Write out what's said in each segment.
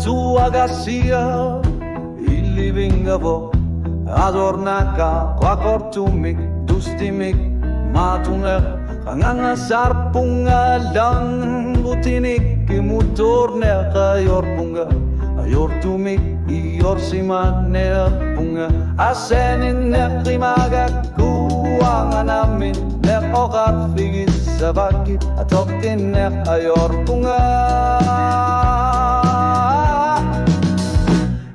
tua gasia ili vingavo adornaka kwakortumik dustimik matunek kangangasar pungalang butinik imutorne kayor punga ayor tumik iyor simane punga asenin ne klimaga kuangan amin ne okat figis sabakit atoktin ne ayor punga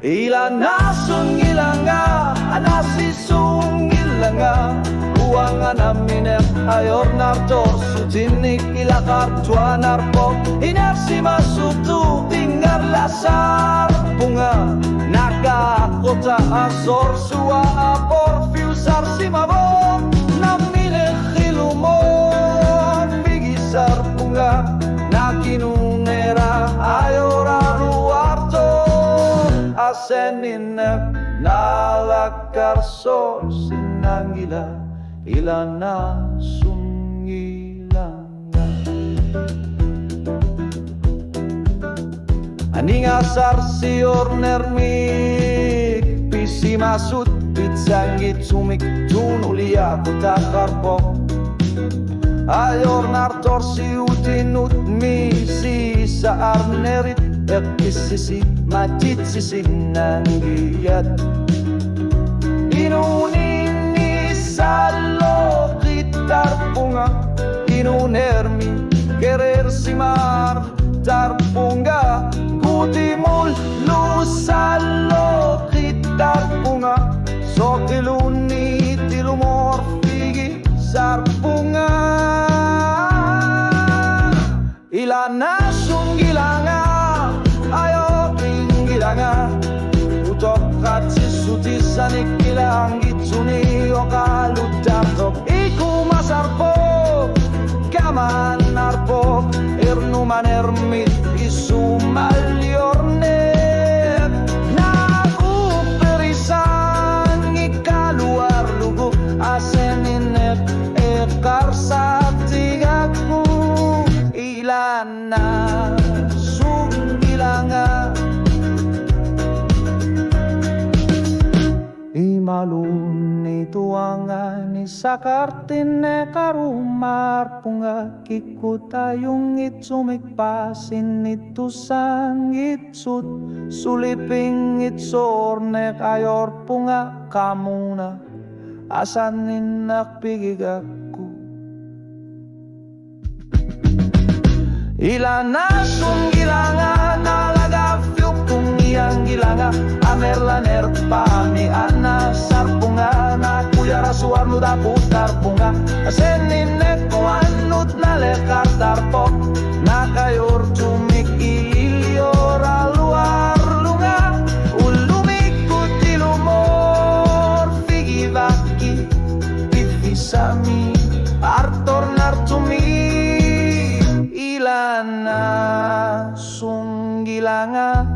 Ilanasun ilanga, anasisung ilanga Uangan aminek ayor narto Sutinik ilakar tua narpo Inersi masutu tinggal lasar bunga Naga kota azor sua apor Fiusar simabon Naminek ilumon Bigisar bunga Nakinunera ayor aruarto Aseninek nalakar so sinangila ilana sungilanga Aning asar sior nermik pisi masut pitsanggit sumik tunulia kutakarpok Ayor nartor siutinut misi saar nerit Ekisisi majid sisi nanggiyat Inunini salo gitar bunga Inunermi querer simar tarpunga Kutimul lusalo gitar bunga Sokiluni tilumor figi sarpunga Ilana sunggilanga ayo tinggilanga utok katsi suti sanik ilang itsuni okalutartok iku masarpo kaman narpo ernuman ermit isu maliorne na uperisan ikaluar lugu aseninek ekar satigakmu ilana Imalun tuangan isakartine karumar punga kikutayung itsumik pasin itusang itsut suliping itsorne kayor punga kamuna asanin nakpigigaku Ilana sunggilanga nalaga fiukung iyang gilanga Amerlaner pami ana sarpunga na kuyara suarnu da putar punga Asenine ko anut na lekar tarpok Na kayor tumik ilior aluar lunga Ulumikut ilumor figi vaki Pifisami artor nartumi Ilana sunggilanga